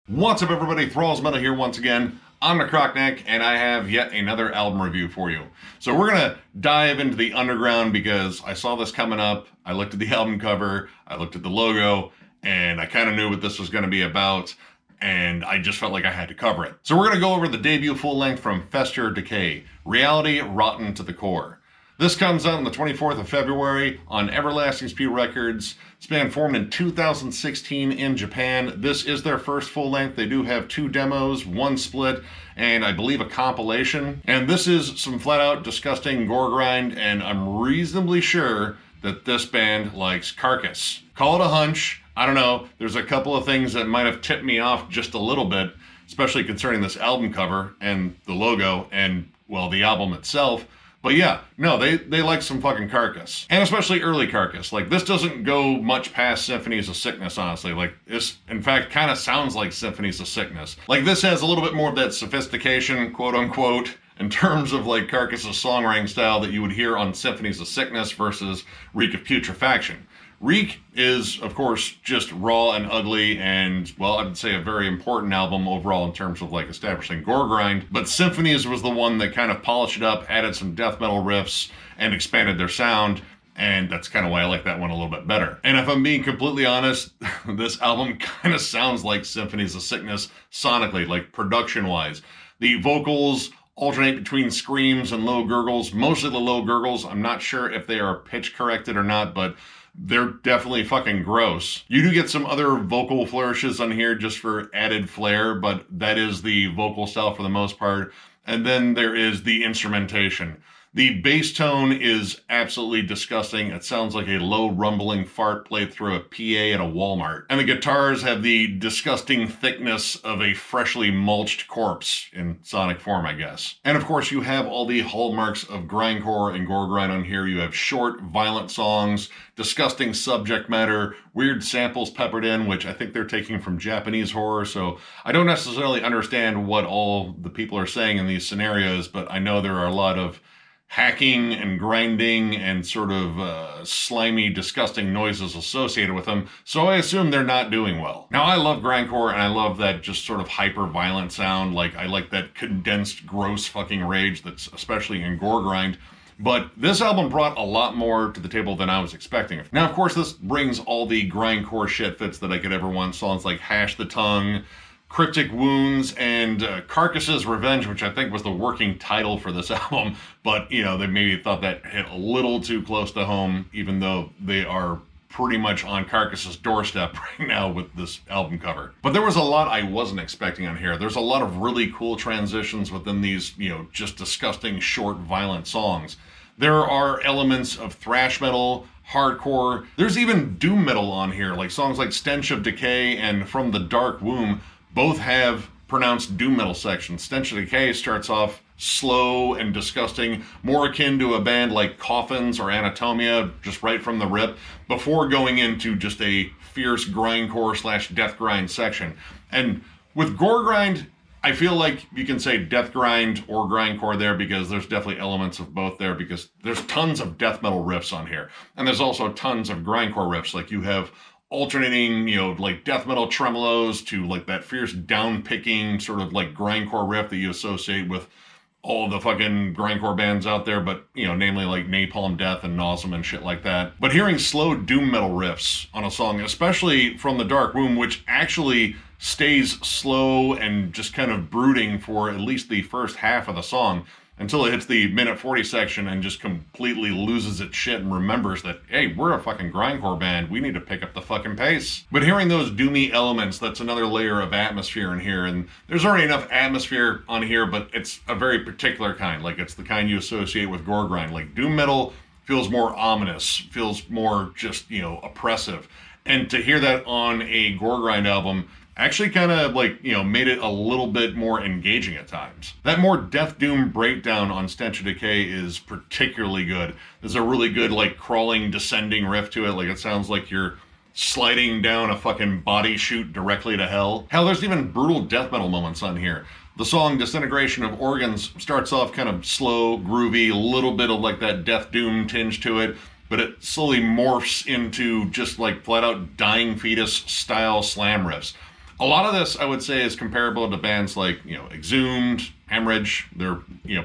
What's up, everybody? Thralls Metal here once again. I'm Necrotic Nick, and I have yet another album review for you. So we're gonna dive into the underground because I saw this coming up. I looked at the album cover, I looked at the logo, and I kind of knew what this was going to be about, and I just felt like I had to cover it. So we're gonna go over the debut full length from Festerdecay, Reality Rotten to the Core. This comes out on the 24th of February on Everlasting Speed Records. This band formed in 2016 in Japan. This is their first full length. They do have 2 demos, 1 split, and I believe a compilation. And this is some flat out disgusting gore grind, and I'm reasonably sure that this band likes CARCASS. Call it a hunch. I don't know. There's a couple of things that might have tipped me off just a little bit, especially concerning this album cover and the logo and, well, the album itself. But yeah, no, they like some fucking CARCASS. And especially early CARCASS. Like, this doesn't go much past Symphonies of Sickness, honestly. Like, this, in fact, kind of sounds like Symphonies of Sickness. Like, this has a little bit more of that sophistication, quote-unquote, in terms of, like, CARCASS's songwriting style that you would hear on Symphonies of Sickness versus Reek of Putrefaction. Reek is, of course, just raw and ugly and, well, I would say a very important album overall in terms of, like, establishing gore grind. But Symphonies was the one that kind of polished it up, added some death metal riffs, and expanded their sound. And that's kind of why I like that one a little bit better. And if I'm being completely honest, this album kind of sounds like Symphonies of Sickness sonically, like production-wise. The vocals alternate between screams and low gurgles, mostly the low gurgles. I'm not sure if they are pitch corrected or not, but they're definitely fucking gross. You do get some other vocal flourishes on here just for added flair, but that is the vocal style for the most part. And then there is the instrumentation. The bass tone is absolutely disgusting. It sounds like a low rumbling fart played through a PA at a Walmart. And the guitars have the disgusting thickness of a freshly mulched corpse in sonic form, I guess. And of course, you have all the hallmarks of grindcore and gore grind on here. You have short, violent songs, disgusting subject matter, weird samples peppered in, which I think they're taking from Japanese horror, so I don't necessarily understand what all the people are saying in these scenarios, but I know there are a lot of hacking and grinding and sort of slimy, disgusting noises associated with them, so I assume they're not doing well. Now, I love grindcore, and I love that just sort of hyper-violent sound. Like, I like that condensed, gross fucking rage that's especially in gore grind. But this album brought a lot more to the table than I was expecting. Now, of course, this brings all the grindcore shit fits that I could ever want. Songs like Hash the Tongue, Cryptic Wounds, and CARCASS's Revenge, which I think was the working title for this album. But, you know, they maybe thought that hit a little too close to home, even though they are pretty much on CARCASS's doorstep right now with this album cover. But there was a lot I wasn't expecting on here. There's a lot of really cool transitions within these, you know, just disgusting, short, violent songs. There are elements of thrash metal, hardcore. There's even doom metal on here, like songs like Stench of Decay and From the Dark Womb both have pronounced doom metal sections. Stench of Decay starts off slow and disgusting, more akin to a band like Coffins or Anatomia, just right from the rip, before going into just a fierce grindcore slash death grind section. And with gore grind, I feel like you can say death grind or grindcore there because there's definitely elements of both there, because there's tons of death metal riffs on here. And there's also tons of grindcore riffs. Like, you have alternating, you know, like death metal tremolos to like that fierce down-picking sort of like grindcore riff that you associate with all the fucking grindcore bands out there, but, you know, namely like Napalm Death and Nausea and shit like that. But hearing slow doom metal riffs on a song, especially From the Dark Womb, which actually stays slow and just kind of brooding for at least the first half of the song, until it hits the minute 40 section and just completely loses its shit and remembers that, hey, we're a fucking grindcore band, we need to pick up the fucking pace. But hearing those doomy elements, that's another layer of atmosphere in here, and there's already enough atmosphere on here, but it's a very particular kind. Like, it's the kind you associate with gore grind. Like, doom metal feels more ominous, feels more just, you know, oppressive. And to hear that on a gore grind album actually kind of, like, you know, made it a little bit more engaging at times. That more death doom breakdown on Stench of Decay is particularly good. There's a really good, like, crawling, descending riff to it. Like, it sounds like you're sliding down a fucking body chute directly to hell. Hell, there's even brutal death metal moments on here. The song Disintegration of Organs starts off kind of slow, groovy, a little bit of like that death doom tinge to it, but it slowly morphs into just like flat out Dying Fetus style slam riffs. A lot of this, I would say, is comparable to bands like, Exhumed, Hemorrhage. They're,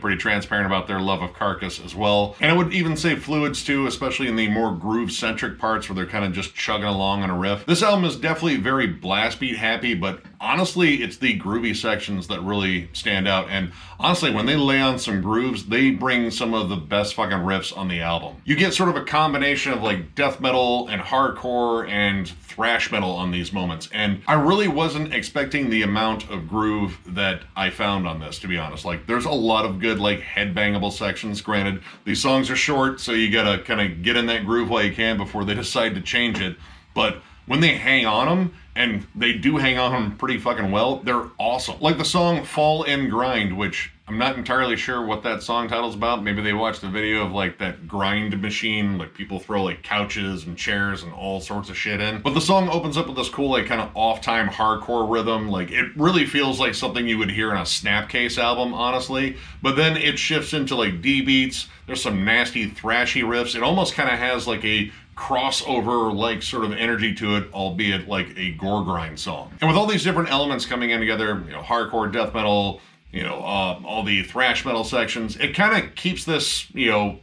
pretty transparent about their love of Carcass as well. And I would even say Fluids too, especially in the more groove-centric parts where they're kind of just chugging along on a riff. This album is definitely very blast beat happy, but honestly, it's the groovy sections that really stand out. And honestly, when they lay on some grooves, they bring some of the best fucking riffs on the album. You get sort of a combination of like death metal and hardcore and thrash metal on these moments. And I really wasn't expecting the amount of groove that I found on this, to be honest. Like, there's a lot of good, like, headbangable sections. Granted, these songs are short, so you gotta kind of get in that groove while you can before they decide to change it. But when they hang on them, and they do hang on them pretty fucking well, they're awesome. Like the song Fall and Grind, which I'm not entirely sure what that song title's about. Maybe they watched a video of like that grind machine, like people throw like couches and chairs and all sorts of shit in. But the song opens up with this cool like kind of off-time hardcore rhythm. Like it really feels like something you would hear in a Snapcase album, honestly. But then it shifts into like D beats. There's some nasty thrashy riffs. It almost kind of has like a crossover like sort of energy to it, albeit like a gore grind song. And with all these different elements coming in together, hardcore, death metal, all the thrash metal sections, it kind of keeps this,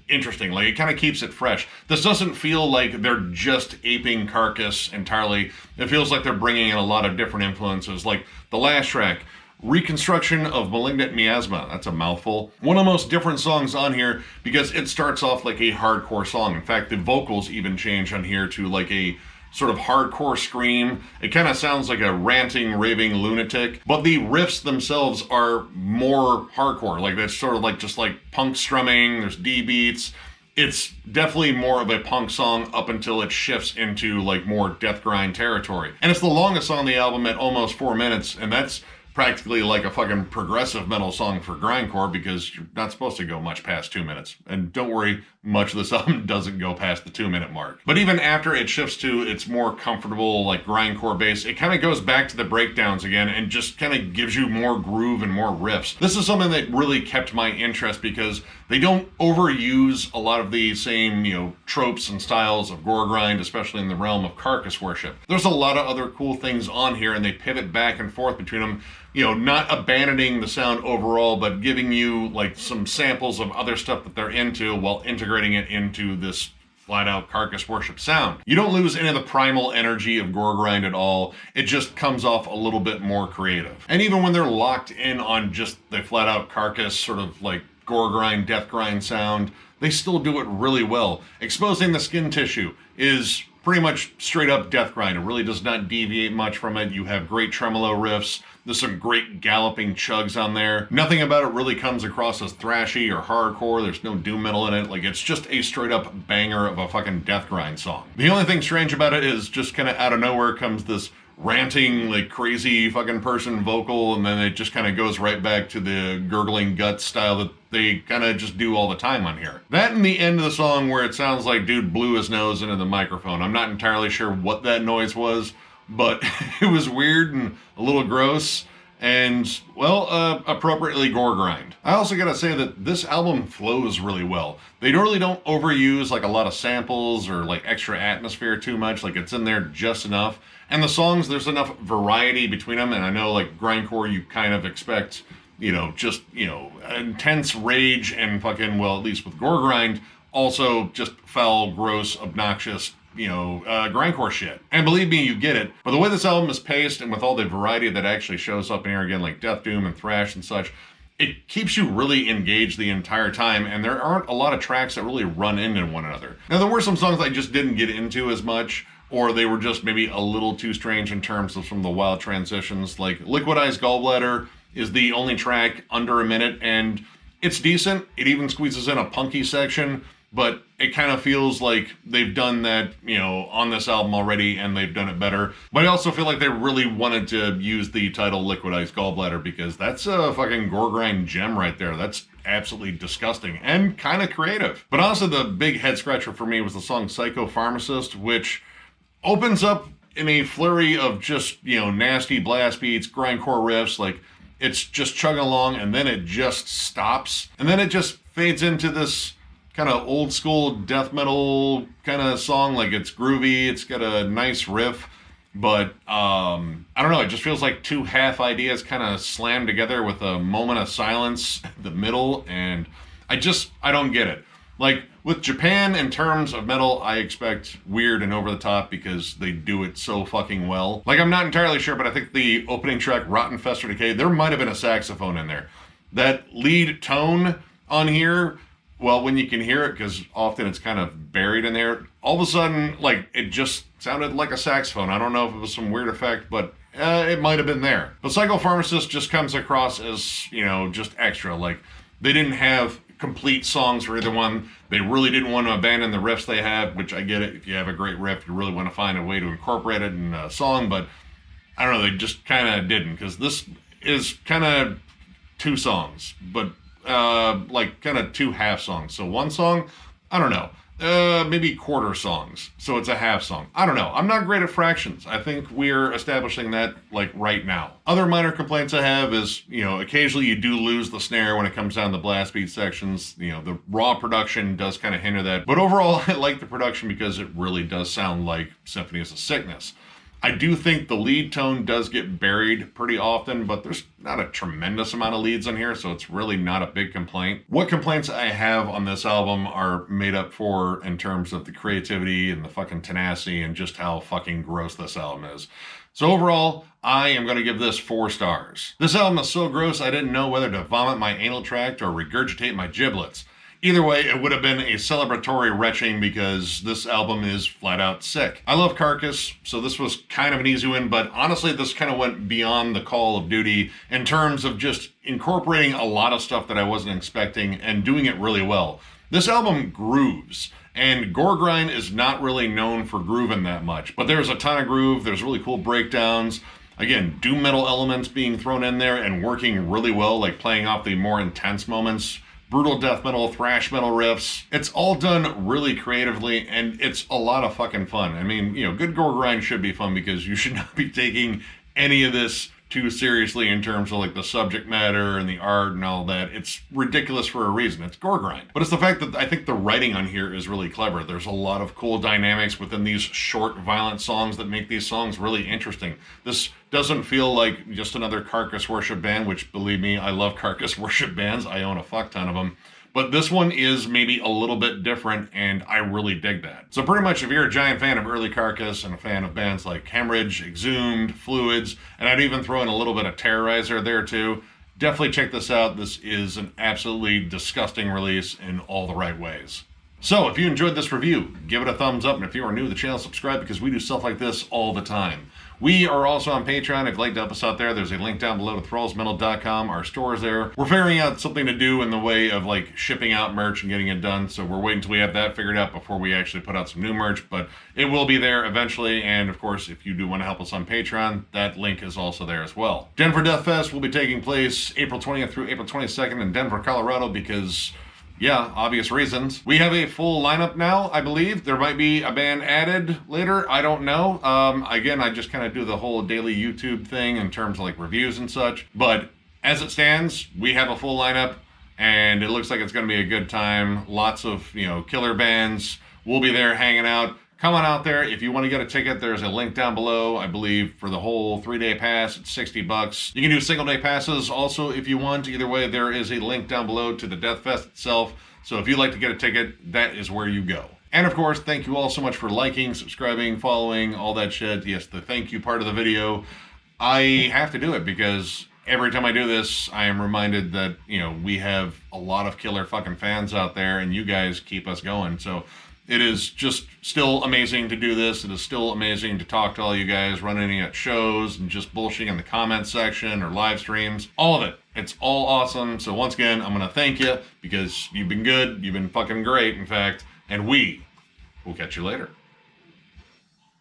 interesting. Like, it kind of keeps it fresh. This doesn't feel like they're just aping Carcass entirely. It feels like they're bringing in a lot of different influences. Like the last track, Reconstruction of Malignant Miasma. That's a mouthful. One of the most different songs on here because it starts off like a hardcore song. In fact, the vocals even change on here to like a sort of hardcore scream. It kind of sounds like a ranting, raving lunatic, but the riffs themselves are more hardcore. Like that's sort of like just like punk strumming, there's D beats. It's definitely more of a punk song up until it shifts into like more death grind territory. And it's the longest song on the album at almost 4 minutes, and that's practically like a fucking progressive metal song for grindcore because you're not supposed to go much past 2 minutes. And don't worry, much of this album doesn't go past the 2-minute mark. But even after it shifts to its more comfortable like grindcore bass, it kind of goes back to the breakdowns again and just kind of gives you more groove and more riffs. This is something that really kept my interest because they don't overuse a lot of the same, tropes and styles of gore grind, especially in the realm of carcass worship. There's a lot of other cool things on here and they pivot back and forth between them, not abandoning the sound overall, but giving you like some samples of other stuff that they're into while integrating it into this flat out carcass worship sound. You don't lose any of the primal energy of gore grind at all. It just comes off a little bit more creative. And even when they're locked in on just the flat out carcass sort of like gore grind, death grind sound, they still do it really well. Exposing the Skin Tissue is pretty much straight up death grind. It really does not deviate much from it. You have great tremolo riffs. There's some great galloping chugs on there. Nothing about it really comes across as thrashy or hardcore. There's no doom metal in it. Like, it's just a straight up banger of a fucking death grind song. The only thing strange about it is just kind of out of nowhere comes this ranting, like crazy fucking person vocal, and then it just kind of goes right back to the gurgling guts style that they kind of just do all the time on here. That and the end of the song where it sounds like dude blew his nose into the microphone. I'm not entirely sure what that noise was, but it was weird and a little gross and, well, appropriately gore grind. I also gotta say that this album flows really well. They really don't overuse like a lot of samples or like extra atmosphere too much. Like, it's in there just enough. And the songs, there's enough variety between them. And I know like grindcore, you kind of expect, just, intense rage and fucking, well, at least with gore grind, also just foul, gross, obnoxious, grindcore shit. And believe me, you get it. But the way this album is paced and with all the variety that actually shows up in here again, like death doom and thrash and such, it keeps you really engaged the entire time, and there aren't a lot of tracks that really run into one another. Now, there were some songs I just didn't get into as much, or they were just maybe a little too strange in terms of some of the wild transitions. Like Liquidized Gallbladder is the only track under a minute, and it's decent. It even squeezes in a punky section, but it kind of feels like they've done that, on this album already, and they've done it better. But I also feel like they really wanted to use the title Liquidized Gallbladder because that's a fucking gore grind gem right there. That's absolutely disgusting and kind of creative. But honestly, the big head scratcher for me was the song Psychopharmacist, which opens up in a flurry of just, nasty blast beats, grindcore riffs. Like, it's just chugging along, and then it just stops. And then it just fades into this kind of old school death metal kind of song. Like, it's groovy, it's got a nice riff. But I don't know, it just feels like two half ideas kind of slammed together with a moment of silence in the middle, and I don't get it. Like, with Japan, in terms of metal, I expect weird and over the top because they do it so fucking well. Like, I'm not entirely sure, but I think the opening track, Rotten Festerdecay, there might have been a saxophone in there. That lead tone on here, well, when you can hear it, because often it's kind of buried in there, all of a sudden, like, it just sounded like a saxophone. I don't know if it was some weird effect, but it might have been there. But Psychopharmacist just comes across as, you know, just extra. Like, they didn't have complete songs for either one. They really didn't want to abandon the riffs they have, which I get it. If you have a great riff, you really want to find a way to incorporate it in a song, but I don't know, they just kind of didn't, because this is kind of two songs, but like kind of two half songs. So one song, I don't know, maybe quarter songs. So it's a half song. I don't know. I'm not great at fractions. I think we're establishing that like right now. Other minor complaints I have is, you know, occasionally you do lose the snare when it comes down to the blast beat sections. You know, the raw production does kind of hinder that. But overall, I like the production because it really does sound like Symphony is a Sickness. I do think the lead tone does get buried pretty often, but there's not a tremendous amount of leads on here, so it's really not a big complaint. What complaints I have on this album are made up for in terms of the creativity and the fucking tenacity and just how fucking gross this album is. So overall, I am going to give this 4 stars. This album is so gross I didn't know whether to vomit my anal tract or regurgitate my giblets. Either way, it would have been a celebratory retching because this album is flat out sick. I love Carcass, so this was kind of an easy win, but honestly, this kind of went beyond the call of duty in terms of just incorporating a lot of stuff that I wasn't expecting and doing it really well. This album grooves, and goregrind is not really known for grooving that much, but there's a ton of groove, there's really cool breakdowns. Again, doom metal elements being thrown in there and working really well, like playing off the more intense moments. Brutal death metal, thrash metal riffs. It's all done really creatively, and it's a lot of fucking fun. I mean, you know, good gore grind should be fun because you should not be taking any of this too seriously in terms of like the subject matter and the art and all that. It's ridiculous for a reason. It's gore grind. But it's the fact that I think the writing on here is really clever. There's a lot of cool dynamics within these short, violent songs that make these songs really interesting. This doesn't feel like just another Carcass worship band, which, believe me, I love Carcass worship bands. I own a fuck ton of them. But this one is maybe a little bit different, and I really dig that. So pretty much if you're a giant fan of early Carcass and a fan of bands like Hemorrhage, Exhumed, Fluids, and I'd even throw in a little bit of Terrorizer there too, definitely check this out. This is an absolutely disgusting release in all the right ways. So if you enjoyed this review, give it a thumbs up, and if you are new to the channel, subscribe because we do stuff like this all the time. We are also on Patreon. If you'd like to help us out there, there's a link down below to thrallsmetal.com. Our store is there. We're figuring out something to do in the way of like shipping out merch and getting it done, so we're waiting until we have that figured out before we actually put out some new merch, but it will be there eventually, and of course, if you do want to help us on Patreon, that link is also there as well. Denver Death Fest will be taking place April 20th through April 22nd in Denver, Colorado, because yeah, obvious reasons. We have a full lineup now, I believe. There might be a band added later. I don't know. Again, I just kind of do the whole daily YouTube thing in terms of like reviews and such. But as it stands, we have a full lineup, and it looks like it's going to be a good time. Lots of, you know, killer bands. We'll be there hanging out. Come on out there. If you want to get a ticket, there's a link down below. I believe for the whole 3-day pass, it's $60. You can do single-day passes also if you want. Either way, there is a link down below to the Death Fest itself. So if you'd like to get a ticket, that is where you go. And of course, thank you all so much for liking, subscribing, following, all that shit. Yes, the thank you part of the video. I have to do it because every time I do this, I am reminded that, you know, we have a lot of killer fucking fans out there, and you guys keep us going. So it is just still amazing to do this. It is still amazing to talk to all you guys, running at shows and just bullshitting in the comments section or live streams. All of it. It's all awesome. So once again, I'm going to thank you because you've been good. You've been fucking great, in fact. And we will catch you later.